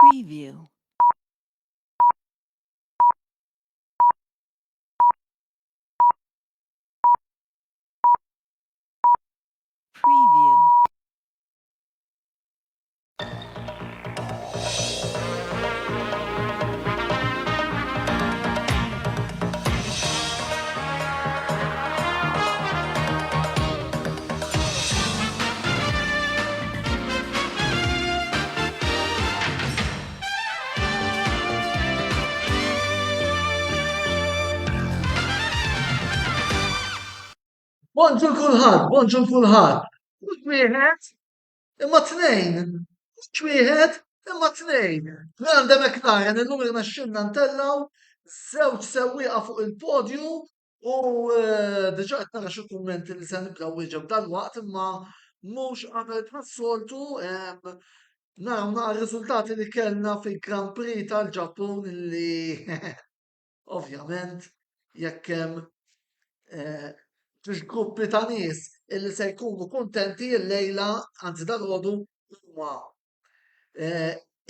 Preview. Preview. Bonġu kulħadd, bonġu kulħadd. Mhux wieħed, imma tnejn. Mhux wieħed, imma tnejn. Għandha McLaren illum irnexxilna ntellaw żewġ sewwieqa fuq il-podju u diġà qed nara xi kummenti li se nibdew wieġeb dalwaqt imma mhux qabel tas-soltu naraw naqra r-riżultati li kellna fil-Grand Prix tal-Ġappun illi ovvjament jekk hemm eh, fil gruppi ta' nies illi se jkunu kontenti l-lejla, anzi dal-għodu, huma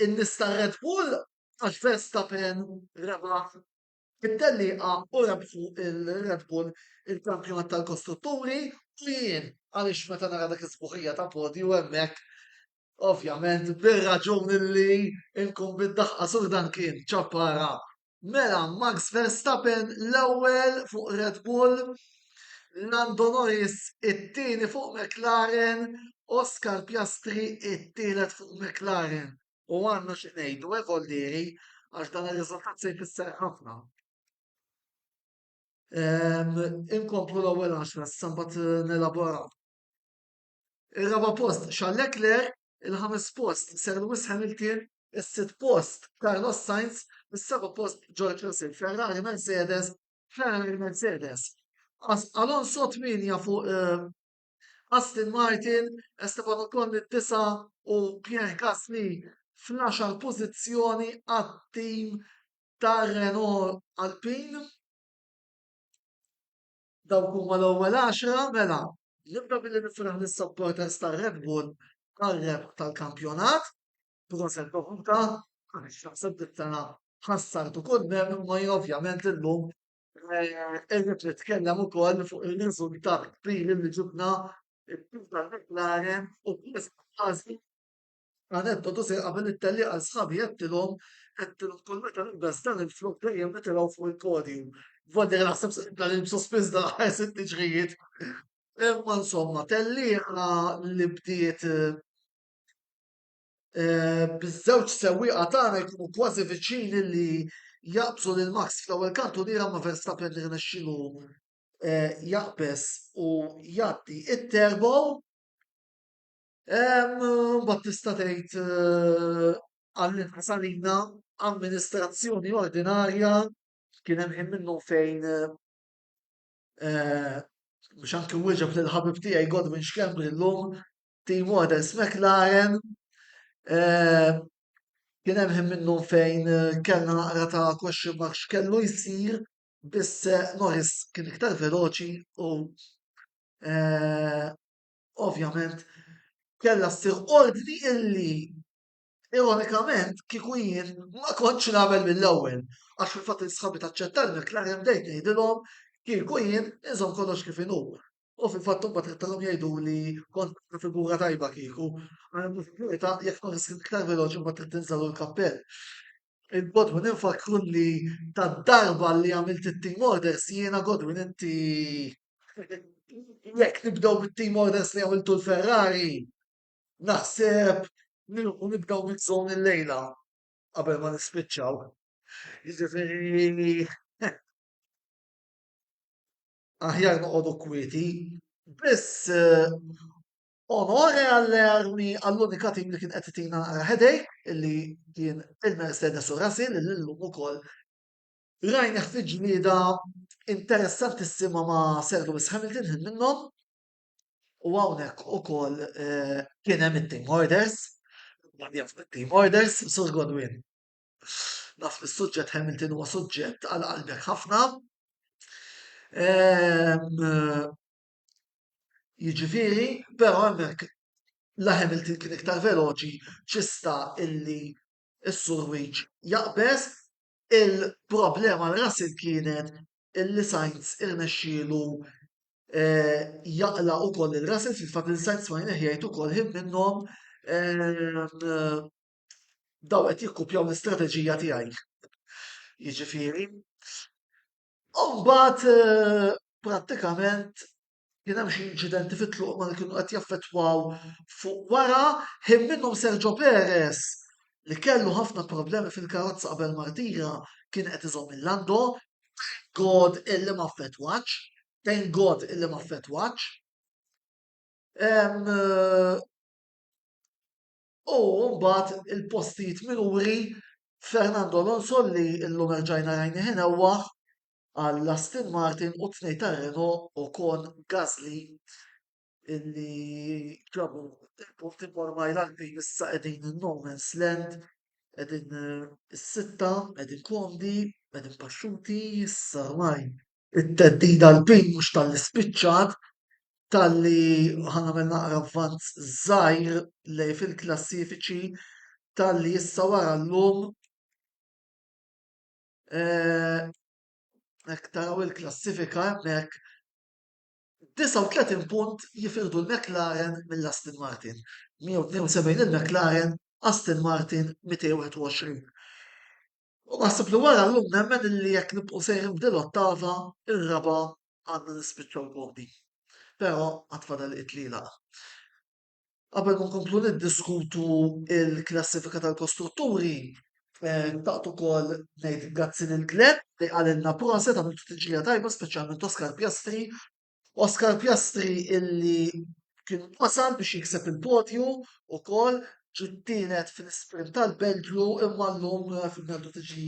in-nies ta' Red Bull għax Verstappen rebaħ id-delliqa u rebħu il-Red Bull il-kampjonat tal-kostrutturi u jien għaliex meta nara dak is-sbuħija ta' podju hemmhekk ovvjament bir-raġun li nkun bid-daħqa sur dan kien ċappara. Mela Max Verstappen l-ewwel fuq Red Bull, Lando Norris it-tieni fuq McLaren, Oscar Piastri it-tielet fuq McLaren. U għandna xi ngħidu voldieri għax dan ir-riżultat se jfisser ħafna. Inkomplu l-ewwel 10 issa mbagħad nelaboraw. Ir-raba' post Charles Leclerc, il-ħames post Sir Lewis Hamilton, is-sitt post Carlos Sainz, is-seba' post George Russell, Ferrari Mercedes, Ferrari Mercedes. Alonso 8 fuq Aston Martin, Esteban Ocon it-9 u Pierre Gasly fl-10 pożizzjoni għat-tim tar Renault Alpine. Dawk huma l-ewwel 10 mela. Nibda billi nifraħ lis-supporters tar-Red Bull għar-rebħ tal-kampjonat. Proset Bohuta, għaliex naħseb dit-sena ħassartu kull ma ovvjament illum irrid nitkellem ukoll fuq ir-riżultat kbir li ġibna il-tim tal-McLaren u kważi aneddotu se qabel it-telli għal sħabi jettilhom kull meta nilbes dan il-flok dejjem nitilgħu fuq il-podium. Voddi naħseb dan il-sospiż dal-ħar sitt ġrijiet. Imma insomma, tellieqa li bdiet biż-żewġ sewwieqa tagħna jkunu kważi viċini li jaqbżu lil Max fl-ewwel kantu dira ma' Verstappen li rnexxielu jaqbes u jgħaddi it-terbo. Mbagħad tista' tgħid għall-inqas għalina amministrazzjoni ordinarja kien hemm minnu fejn biex anke wieġeb lil ħabib tiegħi Godwin Xkembri llum Team Orders McLaren. Kien hemm minnu fejn kellna naqra ta' question mark x'kellu jsir biss Norris kien iktar veloċi u ovvjament kellha ssir ordni illi ironikament kieku jien ma kontx nagħmel mill-ewwel għax fil-fatt il-sħabi taċċettal McLaren bdejt ngħidilhom kieku jien inżomm kollox kif inhu. U fil-fatt imbagħad rittalhom jgħiduli kont figura tajba kieku. Jekk Norris kien iktar veloċi mbagħad trid tinżalu l-kappell. Il-Godwin infakru li tad-darba li għamilt it-team orders jiena Godwin inti jekk nibdew bit-team orders li għamiltu l-Ferrari naħseb nibdew mid-żon il-lejla qabel ma nispiċċaw. Jiġifieri aħjar noqogħdu kwieti. Biss onore għall-armi għall-unika tim li kien qed itina headache illi kien il-Mercedes u Russell li llum ukoll rajna fi ġlieda interessantissima ma' Sir Lewis Hamilton minnhom u hawnhekk ukoll kien hemm it-team orders. Team orders Sur Godwin. Naf li s-suġġett Hamilton huwa suġġett għal qalbek ħafna. Jiġifieri, però hemmhekk la Hamilton kien iktar veloċi ċista illi is-Sur jaqbes, il-problema l-Russell kienet illi Sainz irnexxielu jaqla ukoll il-Russell fil-fatt il-Sainz ma jneħħi ukoll ħin minnhom daw qed jikkupjaw l-istrateġija tiegħi. Jiġifieri, u mbagħad prattikament kien hemm xi inċidenti fit-tluq ma li kienu qed jaffettwaw fuq wara ħin minnhom Sergio Perez li kellu ħafna problemi fil-karozza qabel Martira kien qed iżomm il-Lando, God illi ma ffettwax, thank God illi ma ffettwax. Em, U mbagħad il-postijiet minuri Fernando Alonso li llum erġajna rajni ħin ewwaħ għall Aston Martin u tnej ta' Renault u kon Gasly illi ġabu il-punt informaj l-Alpin issa qegħdin in-No Man's Land, qegħdin is-sitta, qegħdin komdi, qegħdin paxxuti, issa ormai it-teddida Alpin mhux tal-ispiċċat tal-li ħanamel naqra avvanz żgħir lej fil-klassifiċi tal-li issa wara llum hekk taraw il-klassifika hemmhekk 39 punt jifirdu l-McLaren mill-Aston Martin. 172 il-McLaren, Aston Martin 221. U naħseb li wara llum nemmen illi jekk nibqgħu sejrin b'dil-ottava, ir-raba' għandna nispiċċaw komdi. Però għatfadal it-tlila. Qabel ma nkomplu niddiskutu il-klassifika tal-kostrutturi, taqtu kol ngħid grazzi lil Glenn li għalilna proset għamiltu tiġrija tajba speċjalment Oscar Piastri. Oscar Piastri illi kien wasal biex jikseb il-podju ukoll ġittienet fil-sprint tal-Belġju imma llum fil-meldu tiġi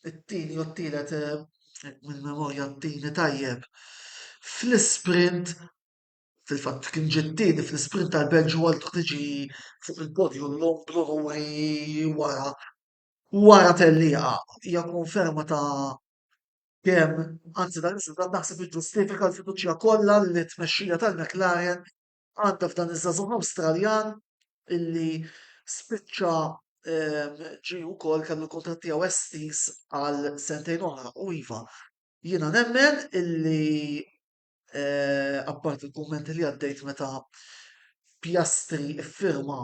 it-tieni u t-tielet mill-memorja t-tieni tajjeb. Fl-sprint fil-fatt kien ġittini fl-sprint tal-Belġu għal tiġi fuq il-podju l-lum bl wara tellieqa. Hija konferma ta' kemm anzi dan is-riżultat naħseb iġġustifika l-fiduċja kollha li t-tmexxija tal-McLaren għandha f'dan iż-żagħżugħ Awstraljan illi spiċċa ġie wkoll kellu l-kuntratt tiegħu estis għal sentejn oħra u iva. Jiena nemmen illi apparti il-kummenti li għaddejt meta Piastri iffirma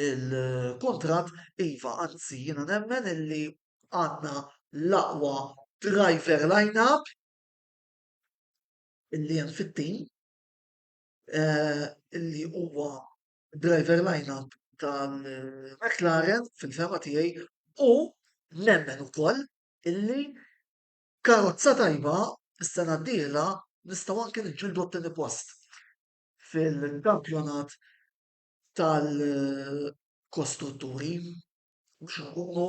il-kontrat, iva, anzi jiena nemmen illi għandna l-aqwa driver line-up illi hemm fit-tim illi huwa driver line-up tal-McLaren fil-fema tiegħi u nemmen ukoll illi karozza tajba is-sena d-dieħla nistgħu anke niġġieldu t-tieni post fil-kampjonat tal-kostrutturi biex nkunu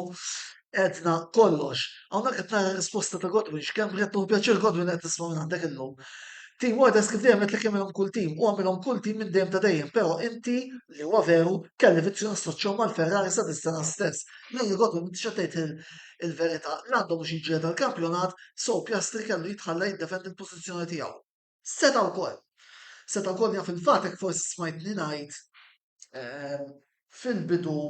qedna kollox. Hawnhekk qed nara risposta ta' Godwin x'kemm qed nieħu pjaċir Godwin qed nisma' minn għandek illum. Team Waters kif dejjem qed jagħmilhom kull tim u għamilhom kull tim minn dejjem ta' dejjem, però inti li huwa veru kelli vizzjoni assoċjaw mal-Ferrari sa dis-sena stess. Lejn Godwin inti x'għattejt il-verità l-għandu mhux jiġġieled tal-kampjonat, so Piastri kellu jitħalla jiddefendi l-pożizzjoni tiegħu. Seta' wkoll. Seta' wkoll jaf il-fatt hekk forsi smajtni ngħid fil-bidu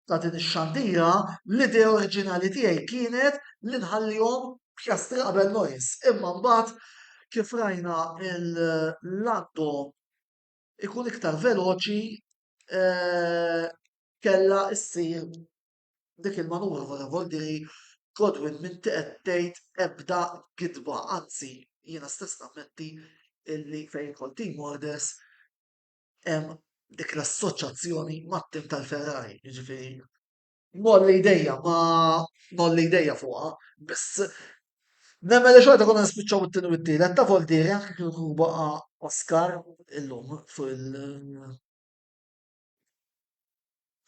ta' din ix-xandira l-idea oriġinali tiegħi kienet li nħallihom Piastri qabel Norris. Imma mbagħad kif rajna l-Lando ikun iktar veloċi kella issir dik il-manura wara Voldiri Godwin minn qed tgħid ebda gidba, anzi jiena stess nammetti illi fejn kont team orders hemm dik l-assoċjazzjoni mat-tim tal-Ferrari, jiġifieri molli jdejja fuqha, biss nemmen li xorta konna nispiċċaw it-tieni u t-tielet ta' Voldiri anke kieku baqa' Oscar illum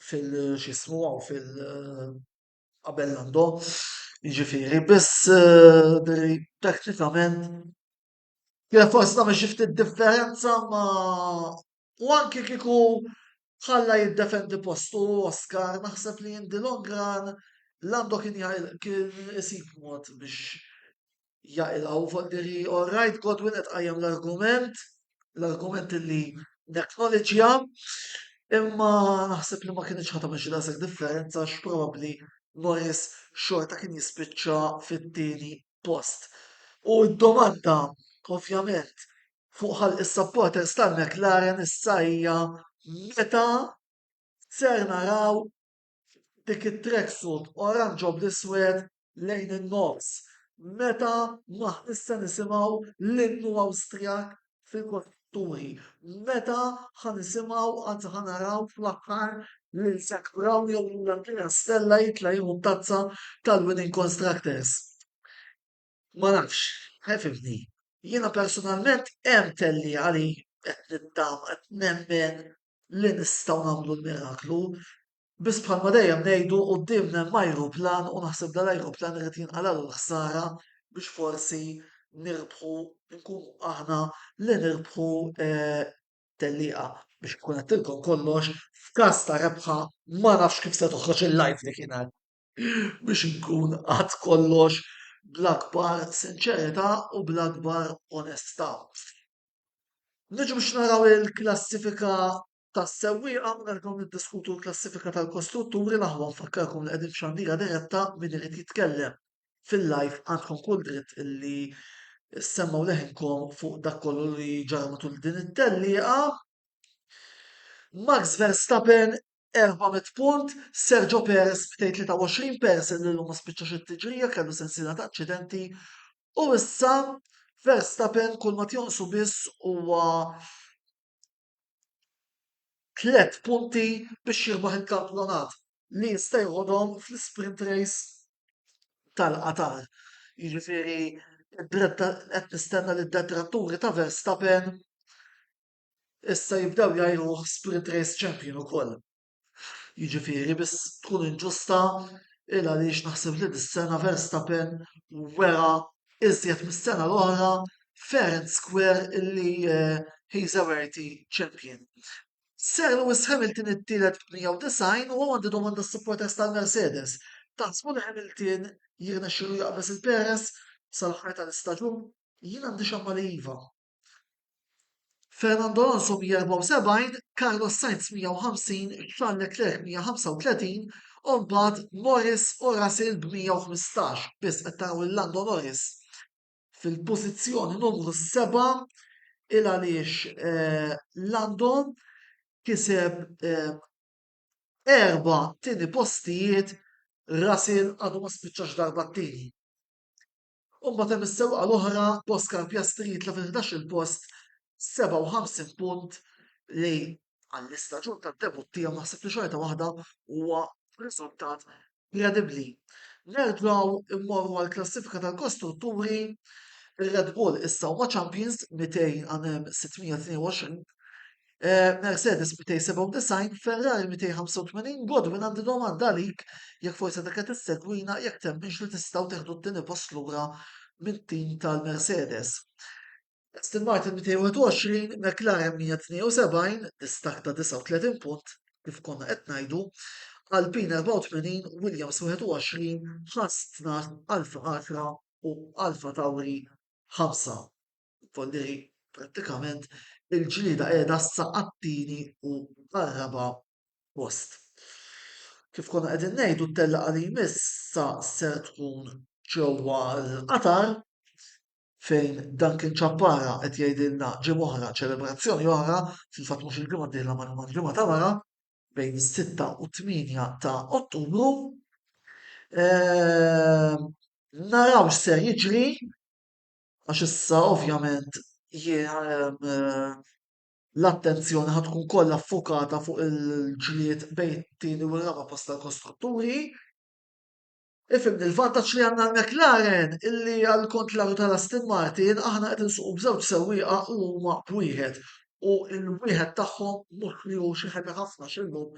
x'ismu hawn qabel Lando, jiġifieri biss teknikament kien forsi tagħmel xi ftit differenza ma u anke kieku ħalla jiddefendi postu Oscar naħseb li in the long run Lando kien isib mod biex jaqilgħu Voldiri all right Godwin qed qajjem l-argument li nacknowledgeja Imma naħseb li ma kienx ħatamel xi daqshekk differenza għax probabbli Norris xorta kien jispiċċa fit-tieni post. U d-domanda, ovvjament, fuq ħalq is-supporters tal-McLaren issa hija meta ser naraw dik it-tracksuit oranġo bl-iswed lejn in-nofs. Meta issa nisimgħu l-innu Awstrijak fil-kostrutturi. Meta ħanisimgħu anzi ħanaraw fl-aħħar lil Zac Brown jew lil Andrea Stella jitla jieħu tazza tal-Winning Constructors. Ma nafx, ħefifni. Jiena personalment hemm telli għali qed niddam qed nemmen li nistgħu nagħmlu l-miraklu. Biss bħalma dejjem ngħidu qudiemna hemm ajruplan u naħseb dal-ajruplan irid jinqalal l-ħsara biex forsi nirbħu nkunu aħna li nirbħu tellieqa biex ikun qedtilkom kollox f'każ ta' rebħa ma nafx kif se toħroġ il-live li kien biex inkun għad kollox bl-akbar sinċerità u bl-akbar onestà. Niġu biex naraw il-klassifika tas-sewwieqa nerġgħu niddiskutu l-klassifika tal-kostrutturi naħwa nfakkarkom li qegħdin f'xandira diretta min irid jitkellem fil-live għandkom kull dritt illi semmaw leħinkom fuq dak kollu li ġara matul din it-tellieqa. Max Verstappen 400 punt, Sergio Perez 23 persen li l-huma spiċċax it-tiġrija kellu sensiela ta' aċċidenti u issa Verstappen kull ma tjonsu biss huwa 3 punti biex jirbaħ il-kampjonat li jista' jħodhom fl-sprint race tal-Qatar. Jiġifieri qed nistenna li d-detratturi ta' Verstappen issa jibdew jgħidu sprint race champion ukoll. Jiġifieri biss tkun inġusta il għaliex naħseb li dis-sena Verstappen wera iżjed mis-sena l-oħra fair and square illi he's a worthy champion. Sir Lewis Hamilton it-tielet b'190 u għandi domanda s-supporters tal-Mercedes. Taħsbu li Hamilton jirnexxielu jaqbes il-Perez sal-aħħar tal-istaġun? Jien għandi xamma li iva. Fernando Alonso 174, Carlos Sainz 150, Charles Leclerc 135, u mbagħad Norris u Russell b'115. Biss qed taraw il-Lando Norris fil-pożizzjoni numru 7 il għaliex Lando kiseb 4 tieni postijiet Russell għadu ma spiċċax darba t-tieni. Umbat hemm is-sewqa l-oħra Oscar Piastri jitla fil-11 il-post 57 punt li għall-istaġun tad-debut tiegħu naħseb li xorta waħda huwa riżultat kredibbli. Nerġgħu immorru għall-klassifika tal-kostrutturi ir-Red Bull issa huma champions 200 għandhem 622, Mercedes 297, Ferrari 285, Godwin għandi domanda għalik jekk forsi dak qed tissegwina jekk temminx li tistgħu teħdu t-tieni post lura mit-tim tal-Mercedes. Aston Martin 221, McLaren 172, distak ta' 39 punt, kif konna qed ngħidu, Alpine 84, Williams 21, Haas 12, Alfa 10 u Alfa Tauri 5. Folli prattikament il-ġlida qiegħda s-saqqattini u għarraba post. Kif konna qegħdin ngħidu t-tella għal jmissa ser tkun ġewwa l-Qatar fejn Duncan Chappara qed jgħidilna ġim oħra ċelebrazzjoni oħra fil-fatt mhux il-ġimgħa d-dieħla ma l-ġimgħa ta' wara bejn is-6 u 8 ta' Ottubru. Naraw x'ser jiġri għax issa ovvjament l-attenzjoni ħad tkun kollha ffokata fuq il-ġlied bejn it-tieni u r-raba' post tal-kostrutturi. Ifim il-vantaġġ li għandna l-McLaren illi għal kontrarju tal-Aston Martin aħna qed insuqu b'żewġ sewwieqa u huma b'wieħed u l-wieħed tagħhom mhux li hu xi ħaġa ħafna x'illum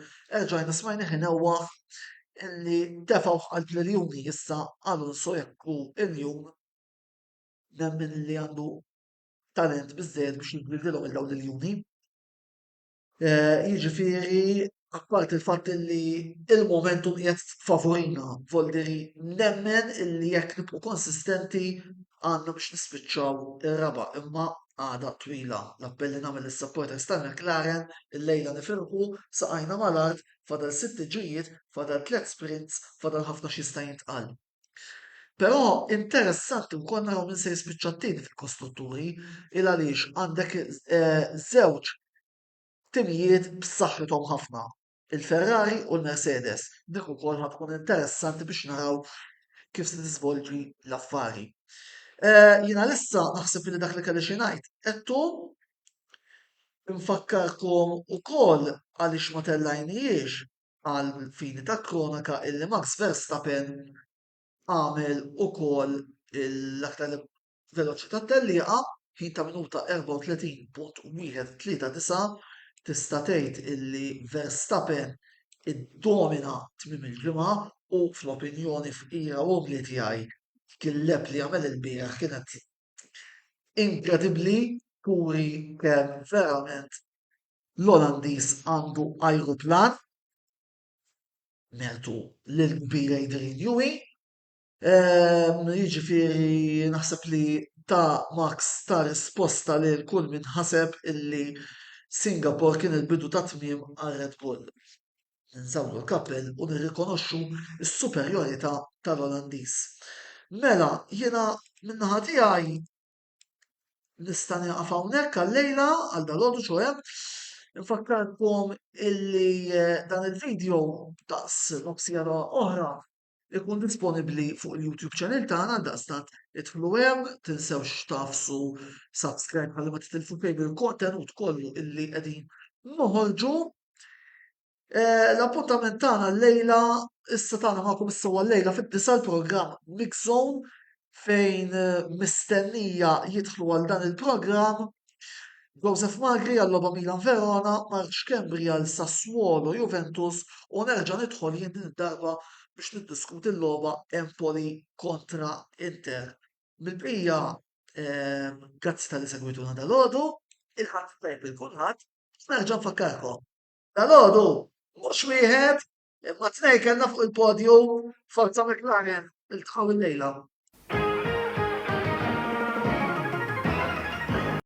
erġajna smajna ħinewwaħ illi tefgħu qalb liljuni issa Alonso jekk hu il-jum nemmen li għandu talent biżżejjed biex jibdilhom il-dawn liljuni. Jiġifieri apparti il-fatt li il-momentum qiegħed tfavorina volderi nemmen illi jekk nibqgħu konsistenti għandna biex nispiċċaw ir-raba' imma għada twila. L-appelli nagħmel is-supporters ta' McLaren illejla nifirqu saqajna mal-art fadal 6 ġijiet, fadal 3 sprints, fadal ħafna xista jintqal. Però interessanti wkoll naraw min se jispiċċa t-tieni fil-kostrutturi il għaliex għandek żewġ timijiet b'saħħithom ħafna. Il-Ferrari u l-Mercedes. Dik ukoll ħatkun interessanti biex naraw kif se tiżvolġi l-affari. Jiena lissa naħseb li dak li kelli xi ngħid qedtu infakkarkom ukoll għaliex ma tellajniex għal fini ta' kronaka illi Max Verstappen għamel ukoll l-aktar veloċità tellieqa ħin ta' minuta 34.139 tista' tgħid illi Verstappen iddomina tmiem il-ġimgħa u fl-opinjoni f'qira umbli tiegħi kien-leb li għamel il-bieraħ kienet inkredibbli turi kemm verament l-Olandiż għandu ajruplan mertu lill-kbira Adrian Newey. Jiġifieri naħseb li ta' Max ta' risposta lil kull min ħaseb illi Singapore kien il-bidu ta' tmiem għal Red Bull. Nżawlu l-kappell u nirrikonoxxu s-superjorità tal-Olandiż. Mela, jiena min-naħa tiegħi nista' nieqaf hawnhekk għal-lejla għal dalgħodu xogħol. Infakkarkom illi dan il-video daqs nofsijara oħra ikun disponibbli fuq il-YouTube channel tagħna daqstant idħlu hemm, tinsewx tafsu subscribe ħalli ma titilfu pejn il-kontenut kollu illi qegħdin noħorġu. L-appuntament tagħna llejla issa tagħna magħkom issewwa llejla fid-disa l-programm Mix Zone fejn mistennija jidħlu għal dan il-programm Joseph Magri għall-logħba Milan Verona, Marc Kembri għal Sassuolo Juventus u nerġa' nidħol jien din id-darba biex niddiskuti l-logħba Empoli kontra Inter. Mill-bqija grazzi tal-li segwituna dal-għodu, il-ħadd tajb il-kulħadd, nerġa' nfakkarkom. Dal-għodu, mhux wieħed, imma tnejn kellna fuq il-podium Forza McLaren il-tħaw il-lejla.